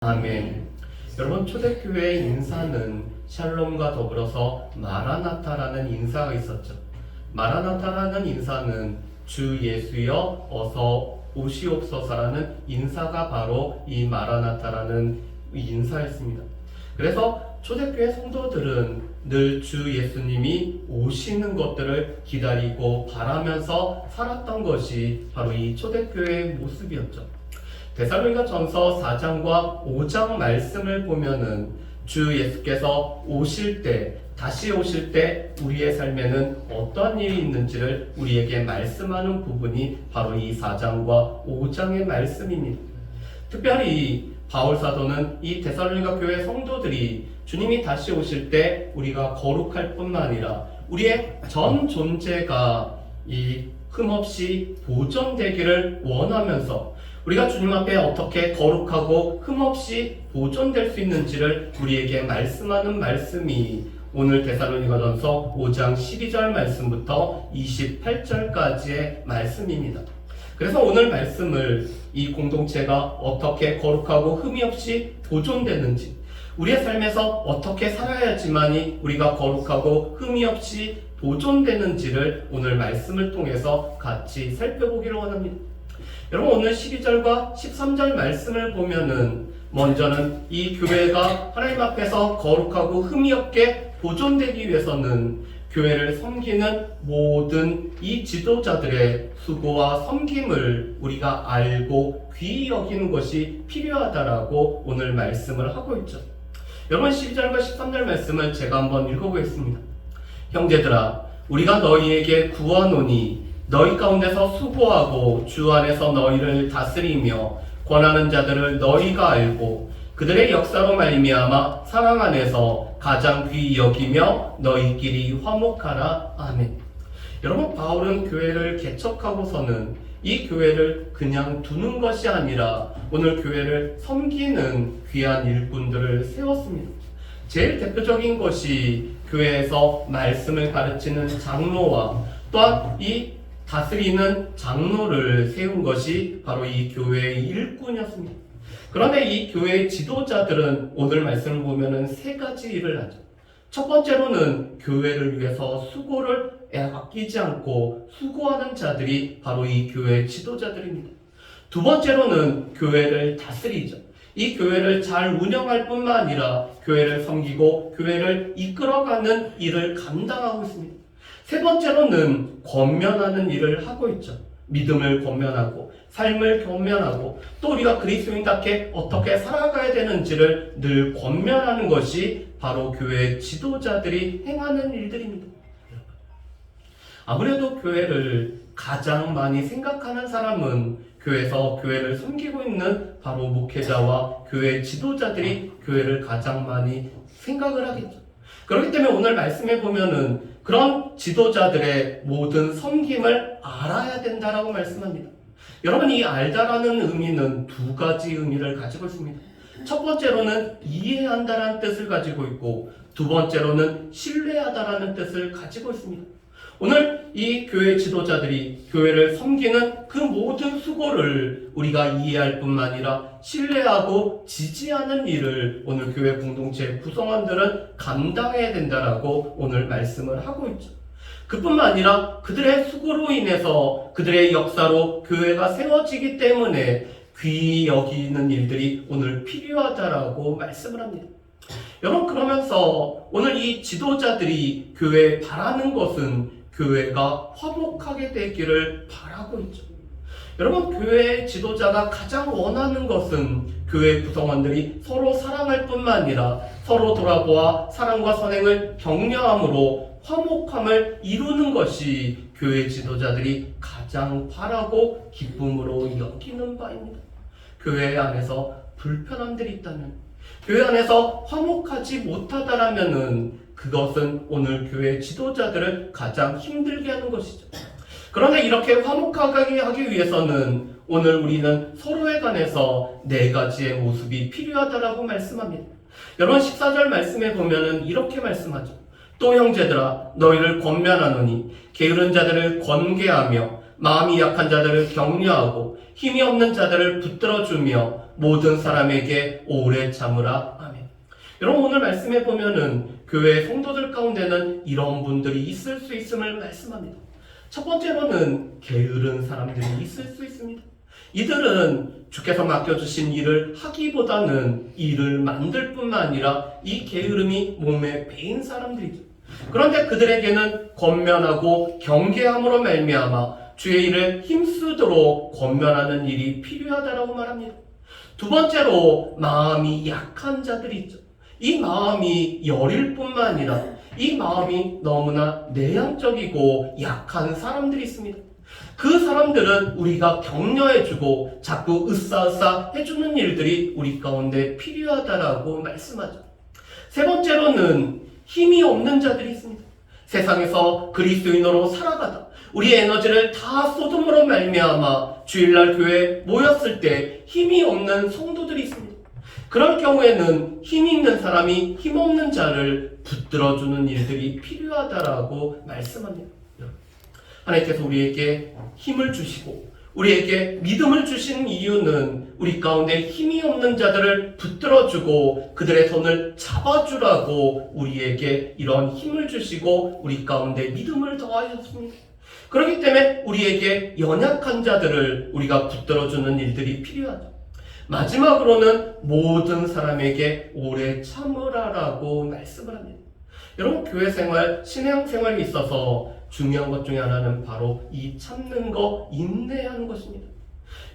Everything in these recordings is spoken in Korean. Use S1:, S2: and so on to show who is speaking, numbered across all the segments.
S1: 아멘. 여러분, 초대교회의 인사는 샬롬과 더불어서 마라나타라는 인사가 있었죠. 마라나타라는 인사는 주 예수여 어서 오시옵소서라는 인사가 바로 이 마라나타라는 인사였습니다. 그래서 초대교회 성도들은 늘 주 예수님이 오시는 것들을 기다리고 바라면서 살았던 것이 바로 이 초대교회의 모습이었죠. 데살로니가 전서 4장과 5장 말씀을 보면은 주 예수께서 오실 때, 다시 오실 때 우리의 삶에는 어떤 일이 있는지를 우리에게 말씀하는 부분이 바로 이 4장과 5장의 말씀입니다. 특별히 바울 사도는 이 데살로니가 교회 성도들이 주님이 다시 오실 때 우리가 거룩할 뿐만 아니라 우리의 전 존재가 이 흠없이 보존되기를 원하면서 우리가 주님 앞에 어떻게 거룩하고 흠없이 보존될 수 있는지를 우리에게 말씀하는 말씀이 오늘 데살로니가전서 5장 12절 말씀부터 28절까지의 말씀입니다. 그래서 오늘 말씀을 이 공동체가 어떻게 거룩하고 흠이 없이 보존되는지, 우리의 삶에서 어떻게 살아야지만이 우리가 거룩하고 흠이 없이 보존되는지를 오늘 말씀을 통해서 같이 살펴보기를 원합니다. 여러분, 오늘 12절과 13절 말씀을 보면은 먼저는 이 교회가 하나님 앞에서 거룩하고 흠이 없게 보존되기 위해서는 교회를 섬기는 모든 이 지도자들의 수고와 섬김을 우리가 알고 귀히 여기는 것이 필요하다라고 오늘 말씀을 하고 있죠. 여러분, 12절과 13절 말씀을 제가 한번 읽어보겠습니다. 형제들아, 우리가 너희에게 구하노니 너희 가운데서 수고하고 주 안에서 너희를 다스리며 권하는 자들을 너희가 알고 그들의 역사로 말미암아 사랑 안에서 가장 귀히 여기며 너희끼리 화목하라. 아멘. 여러분, 바울은 교회를 개척하고서는 이 교회를 그냥 두는 것이 아니라 오늘 교회를 섬기는 귀한 일꾼들을 세웠습니다. 제일 대표적인 것이 교회에서 말씀을 가르치는 장로와 또한 이 다스리는 장로를 세운 것이 바로 이 교회의 일꾼이었습니다. 그런데 이 교회의 지도자들은 오늘 말씀을 보면은 세 가지 일을 하죠. 첫 번째로는 교회를 위해서 수고를 아끼지 않고 수고하는 자들이 바로 이 교회의 지도자들입니다. 두 번째로는 교회를 다스리죠. 이 교회를 잘 운영할 뿐만 아니라 교회를 섬기고 교회를 이끌어가는 일을 감당하고 있습니다. 세 번째로는 권면하는 일을 하고 있죠. 믿음을 권면하고 삶을 권면하고 또 우리가 그리스도인답게 어떻게 살아가야 되는지를 늘 권면하는 것이 바로 교회의 지도자들이 행하는 일들입니다. 아무래도 교회를 가장 많이 생각하는 사람은 교회에서 교회를 섬기고 있는 바로 목회자와 교회 지도자들이 교회를 가장 많이 생각을 하겠죠. 그렇기 때문에 오늘 말씀에 보면은 그런 지도자들의 모든 섬김을 알아야 된다라고 말씀합니다. 여러분, 이 알다라는 의미는 두 가지 의미를 가지고 있습니다. 첫 번째로는 이해한다라는 뜻을 가지고 있고 두 번째로는 신뢰하다라는 뜻을 가지고 있습니다. 오늘 이 교회 지도자들이 교회를 섬기는 그 모든 수고를 우리가 이해할 뿐만 아니라 신뢰하고 지지하는 일을 오늘 교회 공동체 구성원들은 감당해야 된다라고 오늘 말씀을 하고 있죠. 그뿐만 아니라 그들의 수고로 인해서 그들의 역사로 교회가 세워지기 때문에 귀히 여기는 일들이 오늘 필요하다라고 말씀을 합니다. 여러분, 그러면서 오늘 이 지도자들이 교회에 바라는 것은 교회가 화목하게 되기를 바라고 있죠. 여러분, 교회의 지도자가 가장 원하는 것은 교회 구성원들이 서로 사랑할 뿐만 아니라 서로 돌아보아 사랑과 선행을 격려함으로 화목함을 이루는 것이 교회 지도자들이 가장 바라고 기쁨으로 여기는 바입니다. 교회 안에서 불편함들이 있다면, 교회 안에서 화목하지 못하다라면은 그것은 오늘 교회 지도자들을 가장 힘들게 하는 것이죠. 그런데 이렇게 화목하게 하기 위해서는 오늘 우리는 서로에 관해서 네 가지의 모습이 필요하다라고 말씀합니다. 여러분, 14절 말씀에 보면은 이렇게 말씀하죠. 또 형제들아, 너희를 권면하노니 게으른 자들을 권계하며 마음이 약한 자들을 격려하고 힘이 없는 자들을 붙들어주며 모든 사람에게 오래 참으라. 아멘. 여러분, 오늘 말씀에 보면은 교회 성도들 가운데는 이런 분들이 있을 수 있음을 말씀합니다. 첫 번째로는 게으른 사람들이 있을 수 있습니다. 이들은 주께서 맡겨주신 일을 하기보다는 일을 만들 뿐만 아니라 이 게으름이 몸에 배인 사람들이죠. 그런데 그들에게는 권면하고 경계함으로 말미암아 주의 일을 힘쓰도록 권면하는 일이 필요하다라고 말합니다. 두 번째로 마음이 약한 자들이 있죠. 이 마음이 여릴 뿐만 아니라 이 마음이 너무나 내향적이고 약한 사람들이 있습니다. 그 사람들은 우리가 격려해주고 자꾸 으쌰으쌰 해주는 일들이 우리 가운데 필요하다라고 말씀하죠. 세 번째로는 힘이 없는 자들이 있습니다. 세상에서 그리스도인으로 살아가다 우리의 에너지를 다 쏟음으로 말미암아 주일날 교회에 모였을 때 힘이 없는 성도들이 있습니다. 그럴 경우에는 힘 있는 사람이 힘 없는 자를 붙들어주는 일들이 필요하다라고 말씀합니다. 하나님께서 우리에게 힘을 주시고 우리에게 믿음을 주신 이유는 우리 가운데 힘이 없는 자들을 붙들어주고 그들의 손을 잡아주라고 우리에게 이런 힘을 주시고 우리 가운데 믿음을 더하셨습니다. 그렇기 때문에 우리에게 연약한 자들을 우리가 붙들어주는 일들이 필요하죠. 마지막으로는 모든 사람에게 오래 참으라라고 말씀을 합니다. 여러분, 교회 생활, 신앙 생활에 있어서 중요한 것 중에 하나는 바로 이 참는 거, 인내하는 것입니다.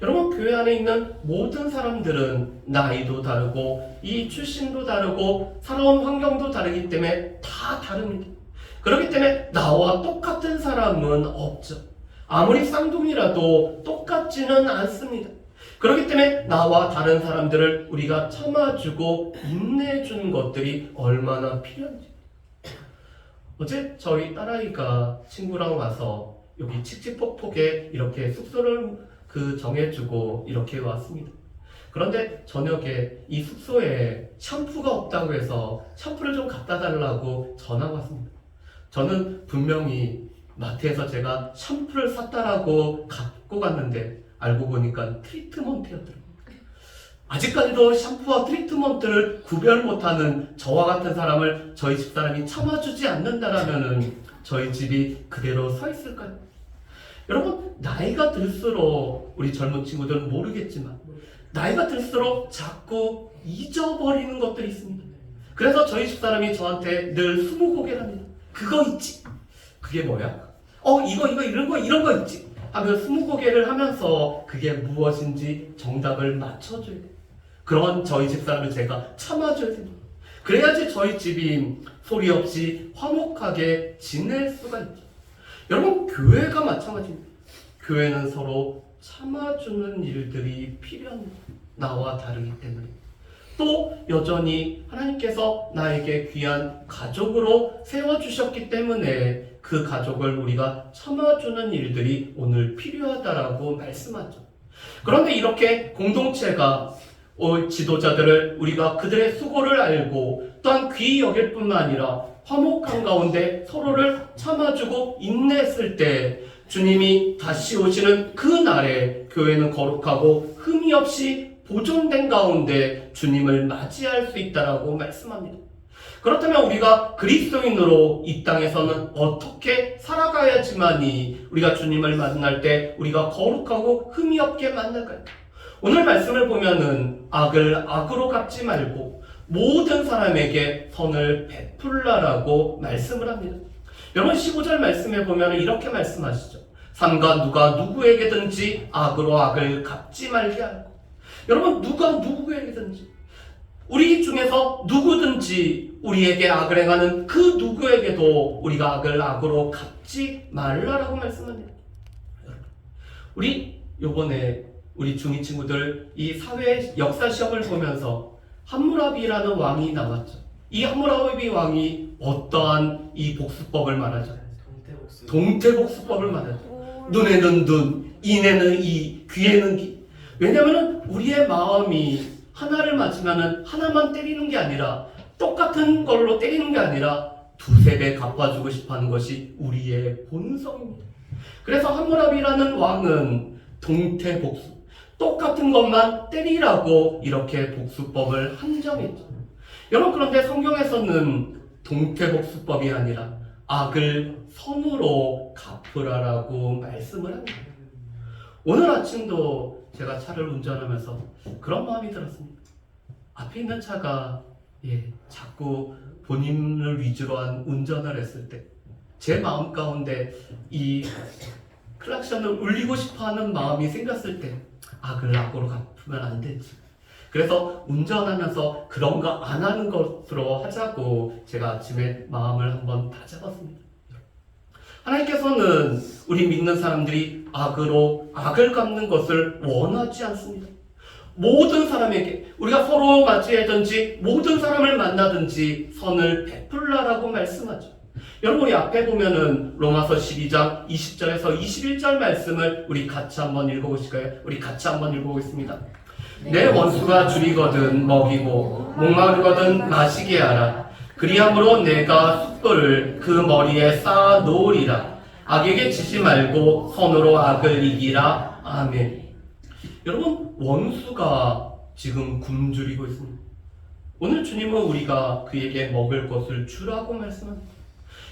S1: 여러분, 교회 안에 있는 모든 사람들은 나이도 다르고 이 출신도 다르고 살아온 환경도 다르기 때문에 다 다릅니다. 그렇기 때문에 나와 똑같은 사람은 없죠. 아무리 쌍둥이라도 똑같지는 않습니다. 그렇기 때문에 나와 다른 사람들을 우리가 참아주고 인내해주는 것들이 얼마나 필요한지. 어제 저희 딸아이가 친구랑 와서 여기 칙칙폭폭에 이렇게 숙소를 정해주고 이렇게 왔습니다. 그런데 저녁에 이 숙소에 샴푸가 없다고 해서 샴푸를 좀 갖다 달라고 전화가 왔습니다. 저는 분명히 마트에서 제가 샴푸를 샀다라고 갖고 갔는데 알고 보니까 트리트먼트였더라고요. 아직까지도 샴푸와 트리트먼트를 구별 못하는 저와 같은 사람을 저희 집사람이 참아주지 않는다라면은 저희 집이 그대로 서 있을까요? 여러분, 나이가 들수록 우리 젊은 친구들은 모르겠지만 나이가 들수록 자꾸 잊어버리는 것들이 있습니다. 그래서 저희 집사람이 저한테 늘 스무고개를 합니다. 그거 있지? 그게 뭐야? 이거 이런 거 있지? 하면 스무고개를 하면서 그게 무엇인지 정답을 맞춰줘야 돼요. 그런 저희 집사람을 제가 참아줘야 됩니다. 그래야지 저희 집이 소리 없이 화목하게 지낼 수가 있죠. 여러분, 교회가 마찬가지입니다. 교회는 서로 참아주는 일들이 필요합니다. 나와 다르기 때문에. 또 여전히 하나님께서 나에게 귀한 가족으로 세워주셨기 때문에 그 가족을 우리가 참아주는 일들이 오늘 필요하다라고 말씀하죠. 그런데 이렇게 공동체가 지도자들을 우리가 그들의 수고를 알고 또한 귀히 여길 뿐만 아니라 화목한 가운데 서로를 참아주고 인내했을 때 주님이 다시 오시는 그 날에 교회는 거룩하고 흠이 없이 보존된 가운데 주님을 맞이할 수 있다라고 말씀합니다. 그렇다면 우리가 그리스도인으로 이 땅에서는 어떻게 살아가야지만이 우리가 주님을 만날 때 우리가 거룩하고 흠이 없게 만날까요? 오늘 말씀을 보면은 악을 악으로 갚지 말고 모든 사람에게 선을 베풀라라고 말씀을 합니다. 여러분, 15절 말씀에 보면 이렇게 말씀하시죠. 삼가 누가 누구에게든지 악으로 악을 갚지 말게 하고. 여러분, 누가 누구에게든지 우리 중에서 누구든지 우리에게 악을 행하는 그 누구에게도 우리가 악을 악으로 갚지 말라라고 말씀합니다. 우리 요번에 우리 중2 친구들 이 사회 역사 시험을 보면서 함무라비라는 왕이 나왔죠. 이 함무라비 왕이 어떠한 이 복수법을 말하죠? 동태복수법을 말하죠. 눈에는 눈, 이에는 이, 귀에는 귀. 왜냐하면 우리의 마음이 하나를 맞으면 하나만 때리는 게 아니라 똑같은 걸로 때리는 게 아니라 두세 배 갚아주고 싶어하는 것이 우리의 본성입니다. 그래서 함무라비라는 왕은 동태복수, 똑같은 것만 때리라고 이렇게 복수법을 한정했죠. 여러분, 그런데 성경에서는 동태복수법이 아니라 악을 선으로 갚으라라고 말씀을 합니다. 오늘 아침도 제가 차를 운전하면서 그런 마음이 들었습니다. 앞에 있는 차가 자꾸 본인을 위주로 한 운전을 했을 때 제 마음 가운데 이 클락션을 울리고 싶어하는 마음이 생겼을 때 악을 악으로 갚으면 안 되지. 그래서 운전하면서 그런 거 안 하는 것으로 하자고 제가 아침에 마음을 한번 다잡았습니다. 하나님께서는 우리 믿는 사람들이 악으로 악을 갚는 것을 원하지 않습니다. 모든 사람에게 우리가 서로 맞이하든지 모든 사람을 만나든지 선을 베풀라라고 말씀하죠. 여러분, 우리 앞에 보면은 로마서 12장 20절에서 21절 말씀을 우리 같이 한번 읽어보실까요? 우리 같이 한번 읽어보겠습니다. 내 원수가 줄이거든 먹이고 목마르거든 마시게 하라. 그리함으로 내가 숯불을 그 머리에 쌓아 놓으리라. 악에게 지지 말고 선으로 악을 이기라. 아멘. 여러분, 원수가 지금 굶주리고 있습니다. 오늘 주님은 우리가 그에게 먹을 것을 주라고 말씀합니다.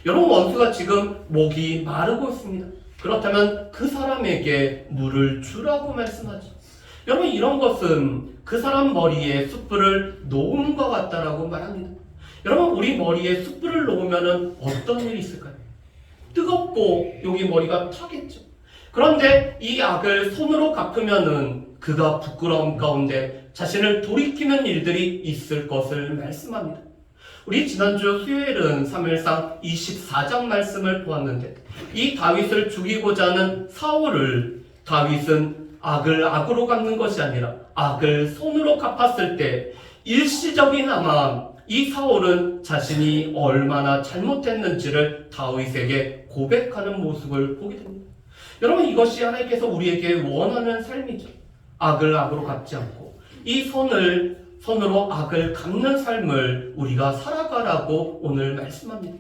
S1: 여러분, 원수가 지금 목이 마르고 있습니다. 그렇다면 그 사람에게 물을 주라고 말씀하죠. 여러분, 이런 것은 그 사람 머리에 숯불을 놓은 것 같다라고 말합니다. 여러분, 우리 머리에 숯불을 놓으면 어떤 일이 있을까요? 뜨겁고 여기 머리가 타겠죠. 그런데 이 악을 손으로 갚으면은 그가 부끄러움 가운데 자신을 돌이키는 일들이 있을 것을 말씀합니다. 우리 지난주 수요일은 사무엘상 24장 말씀을 보았는데 이 다윗을 죽이고자 하는 사울을 다윗은 악을 악으로 갚는 것이 아니라 악을 손으로 갚았을 때 일시적이나마 이 사울은 자신이 얼마나 잘못했는지를 다윗에게 고백하는 모습을 보게 됩니다. 여러분, 이것이 하나님께서 우리에게 원하는 삶이죠. 악을 악으로 갚지 않고 이 손으로 악을 갚는 삶을 우리가 살아가라고 오늘 말씀합니다.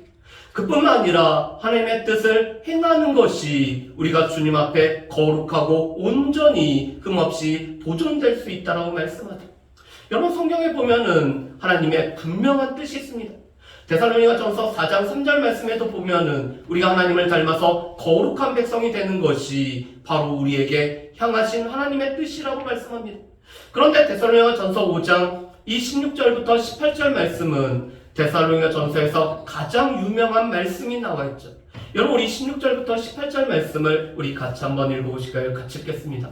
S1: 그뿐만 아니라 하나님의 뜻을 행하는 것이 우리가 주님 앞에 거룩하고 온전히 흠없이 보존될 수 있다고 말씀하죠. 여러분, 성경에 보면은 하나님의 분명한 뜻이 있습니다. 데살로니가전서 4장 3절 말씀에도 보면은 우리가 하나님을 닮아서 거룩한 백성이 되는 것이 바로 우리에게 향하신 하나님의 뜻이라고 말씀합니다. 그런데 데살로니가전서 5장 이 16절부터 18절 말씀은 데살로니가전서에서 가장 유명한 말씀이 나와 있죠. 여러분, 우리 16절부터 18절 말씀을 우리 같이 한번 읽어보실까요? 같이 읽겠습니다.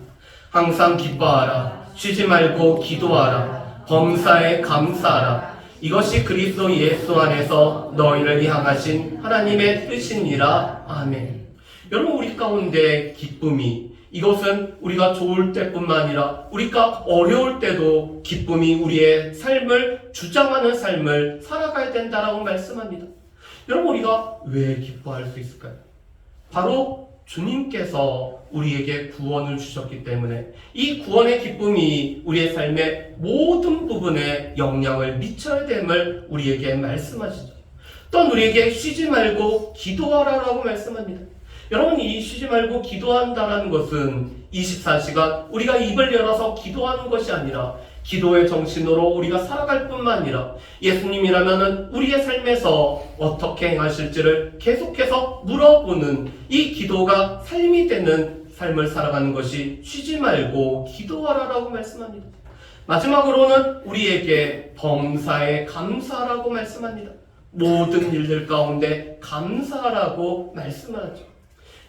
S1: 항상 기뻐하라. 쉬지 말고 기도하라. 범사에 감사하라. 이것이 그리스도 예수 안에서 너희를 향하신 하나님의 뜻이니라. 아멘. 여러분, 우리 가운데 기쁨이, 이것은 우리가 좋을 때뿐만 아니라 우리가 어려울 때도 기쁨이 우리의 삶을 주장하는 삶을 살아가야 된다라고 말씀합니다. 여러분, 우리가 왜 기뻐할 수 있을까요? 바로 주님께서 우리에게 구원을 주셨기 때문에 이 구원의 기쁨이 우리의 삶의 모든 부분에 영향을 미쳐야 됨을 우리에게 말씀하시죠. 또한 우리에게 쉬지 말고 기도하라라고 말씀합니다. 여러분, 이 쉬지 말고 기도한다라는 것은 24시간 우리가 입을 열어서 기도하는 것이 아니라 기도의 정신으로 우리가 살아갈 뿐만 아니라 예수님이라면은 우리의 삶에서 어떻게 행하실지를 계속해서 물어보는 이 기도가 삶이 되는 삶을 살아가는 것이 쉬지 말고 기도하라라고 말씀합니다. 마지막으로는 우리에게 범사에 감사하라고 말씀합니다. 모든 일들 가운데 감사하라고 말씀하죠.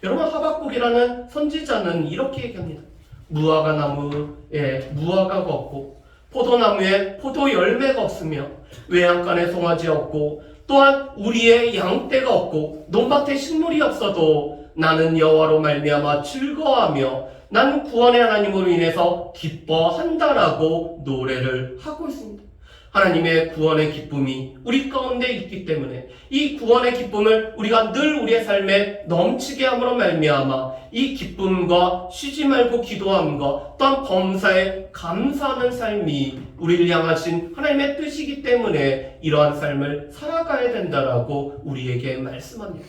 S1: 여러분, 하박국이라는 선지자는 이렇게 얘기합니다. 무화과 나무에 무화과가 없고 포도나무에 포도 열매가 없으며 외양간에 송아지 없고 또한 우리의 양떼가 없고 논밭에 식물이 없어도 나는 여호와로 말미암아 즐거워하며 나는 구원의 하나님으로 인해서 기뻐한다라고 노래를 하고 있습니다. 하나님의 구원의 기쁨이 우리 가운데 있기 때문에 이 구원의 기쁨을 우리가 늘 우리의 삶에 넘치게 함으로 말미암아 이 기쁨과 쉬지 말고 기도함과 또한 범사에 감사하는 삶이 우리를 향하신 하나님의 뜻이기 때문에 이러한 삶을 살아가야 된다라고 우리에게 말씀합니다.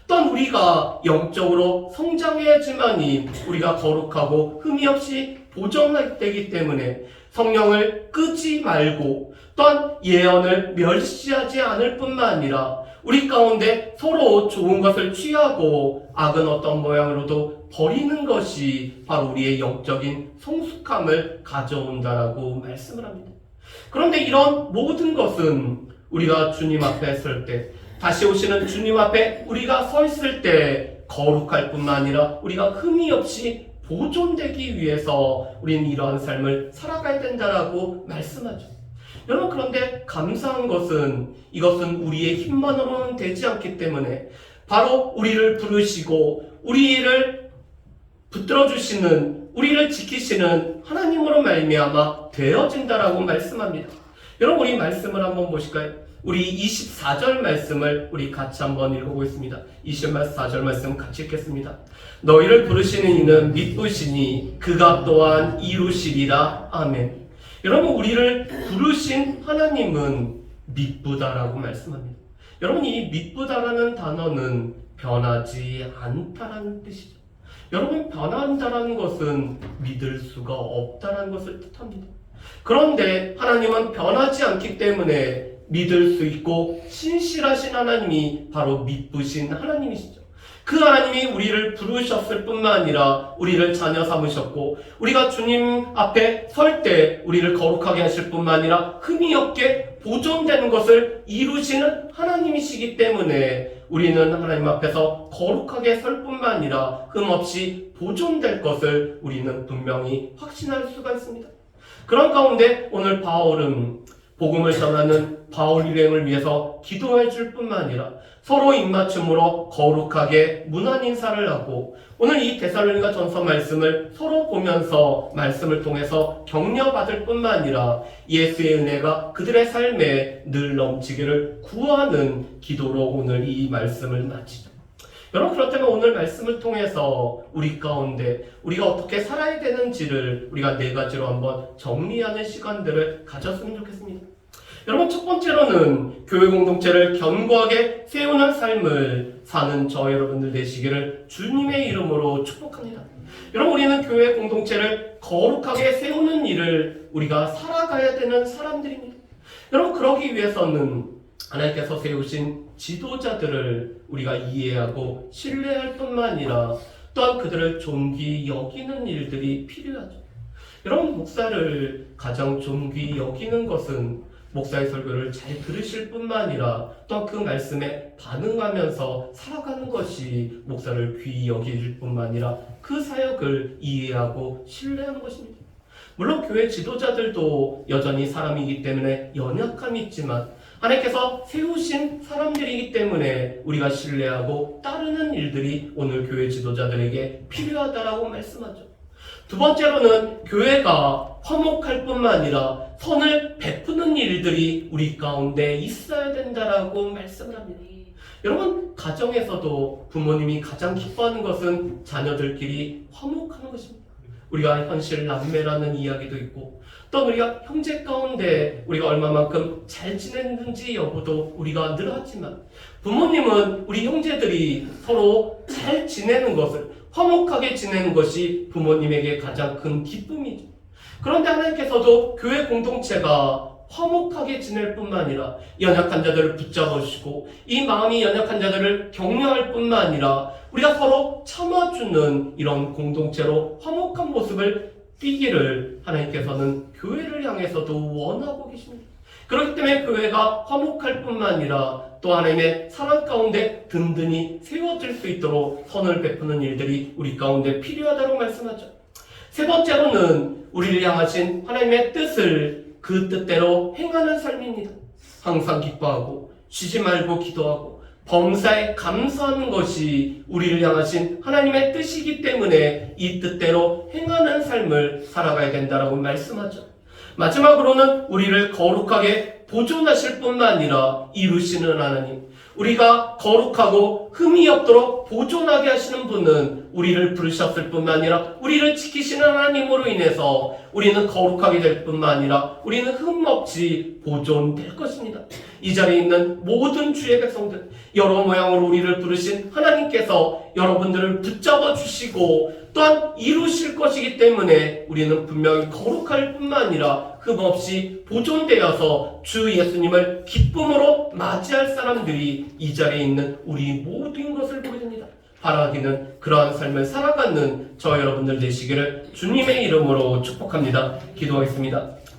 S1: 또한 우리가 영적으로 성장해야지만이 우리가 거룩하고 흠이 없이 보존되기 때문에 성령을 끄지 말고 또한 예언을 멸시하지 않을 뿐만 아니라 우리 가운데 서로 좋은 것을 취하고 악은 어떤 모양으로도 버리는 것이 바로 우리의 영적인 성숙함을 가져온다라고 말씀을 합니다. 그런데 이런 모든 것은 우리가 주님 앞에 설 때, 다시 오시는 주님 앞에 우리가 서 있을 때 거룩할 뿐만 아니라 우리가 흠이 없이 보존되기 위해서 우리는 이러한 삶을 살아가야 된다라고 말씀하죠. 여러분, 그런데 감사한 것은 이것은 우리의 힘만으로는 되지 않기 때문에 바로 우리를 부르시고 우리를 붙들어 주시는, 우리를 지키시는 하나님으로 말미암아 되어진다라고 말씀합니다. 여러분, 우리 말씀을 한번 보실까요? 우리 24절 말씀을 우리 같이 한번 읽어보겠습니다. 24절 말씀 같이 읽겠습니다. 너희를 부르시는 이는 믿으시니 그가 또한 이루시리라. 아멘. 여러분, 우리를 부르신 하나님은 믿부다라고 말씀합니다. 여러분, 이 믿부다라는 단어는 변하지 않다라는 뜻이죠. 여러분, 변한다라는 것은 믿을 수가 없다라는 것을 뜻합니다. 그런데 하나님은 변하지 않기 때문에 믿을 수 있고 신실하신 하나님이 바로 믿으신 하나님이시죠. 그 하나님이 우리를 부르셨을 뿐만 아니라 우리를 자녀 삼으셨고 우리가 주님 앞에 설 때 우리를 거룩하게 하실 뿐만 아니라 흠이 없게 보존되는 것을 이루시는 하나님이시기 때문에 우리는 하나님 앞에서 거룩하게 설 뿐만 아니라 흠 없이 보존될 것을 우리는 분명히 확신할 수가 있습니다. 그런 가운데 오늘 바울은 복음을 전하는 바울 일행을 위해서 기도해 줄 뿐만 아니라 서로 입맞춤으로 거룩하게 문안 인사를 하고 오늘 이 데살로니가 전서 말씀을 서로 보면서 말씀을 통해서 격려받을 뿐만 아니라 예수의 은혜가 그들의 삶에 늘 넘치기를 구하는 기도로 오늘 이 말씀을 마치죠. 여러분, 그렇다면 오늘 말씀을 통해서 우리 가운데 우리가 어떻게 살아야 되는지를 우리가 4가지로 한번 정리하는 시간들을 가졌으면 좋겠습니다. 여러분, 첫 번째로는 교회 공동체를 견고하게 세우는 삶을 사는 저 여러분들 되시기를 주님의 이름으로 축복합니다. 여러분, 우리는 교회 공동체를 거룩하게 세우는 일을 우리가 살아가야 되는 사람들입니다. 여러분, 그러기 위해서는 하나님께서 세우신 지도자들을 우리가 이해하고 신뢰할 뿐만 아니라 또한 그들을 존귀 여기는 일들이 필요하죠. 여러분, 목사를 가장 존귀 여기는 것은 목사의 설교를 잘 들으실 뿐만 아니라 또한 그 말씀에 반응하면서 살아가는 것이 목사를 귀히 여길 뿐만 아니라 그 사역을 이해하고 신뢰하는 것입니다. 물론 교회 지도자들도 여전히 사람이기 때문에 연약함이 있지만 하나님께서 세우신 사람들이기 때문에 우리가 신뢰하고 따르는 일들이 오늘 교회 지도자들에게 필요하다라고 말씀하죠. 두 번째로는 교회가 화목할 뿐만 아니라 선을 베푸는 일들이 우리 가운데 있어야 된다라고 말씀을 합니다. 여러분, 가정에서도 부모님이 가장 기뻐하는 것은 자녀들끼리 화목하는 것입니다. 우리가 현실 남매라는 이야기도 있고 또 우리가 형제 가운데 우리가 얼마만큼 잘 지냈는지 여부도 우리가 늘 하지만 부모님은 우리 형제들이 서로 잘 지내는 것을, 화목하게 지내는 것이 부모님에게 가장 큰 기쁨이죠. 그런데 하나님께서도 교회 공동체가 화목하게 지낼 뿐만 아니라 연약한 자들을 붙잡으시고 이 마음이 연약한 자들을 격려할 뿐만 아니라 우리가 서로 참아주는 이런 공동체로 화목한 모습을 띠기를 하나님께서는 교회를 향해서도 원하고 계십니다. 그렇기 때문에 교회가 화목할 뿐만 아니라 또 하나님의 사랑 가운데 든든히 세워질 수 있도록 선을 베푸는 일들이 우리 가운데 필요하다고 말씀하죠. 세 번째로는 우리를 향하신 하나님의 뜻을 그 뜻대로 행하는 삶입니다. 항상 기뻐하고 쉬지 말고 기도하고 범사에 감사하는 것이 우리를 향하신 하나님의 뜻이기 때문에 이 뜻대로 행하는 삶을 살아가야 된다라고 말씀하죠. 마지막으로는 우리를 거룩하게 보존하실 뿐만 아니라 이루시는 하나님, 우리가 거룩하고 흠이 없도록 보존하게 하시는 분은 우리를 부르셨을 뿐만 아니라 우리를 지키시는 하나님으로 인해서 우리는 거룩하게 될 뿐만 아니라 우리는 흠없이 보존될 것입니다. 이 자리에 있는 모든 주의 백성들, 여러 모양으로 우리를 부르신 하나님께서 여러분들을 붙잡아 주시고 또한 이루실 것이기 때문에 우리는 분명히 거룩할 뿐만 아니라 흠없이 보존되어서 주 예수님을 기쁨으로 맞이할 사람들이 이 자리에 있는 우리 모든 것을 보게 됩니다. 바라기는 그러한 삶을 살아가는 저 여러분들 되시기를 주님의 이름으로 축복합니다. 기도하겠습니다.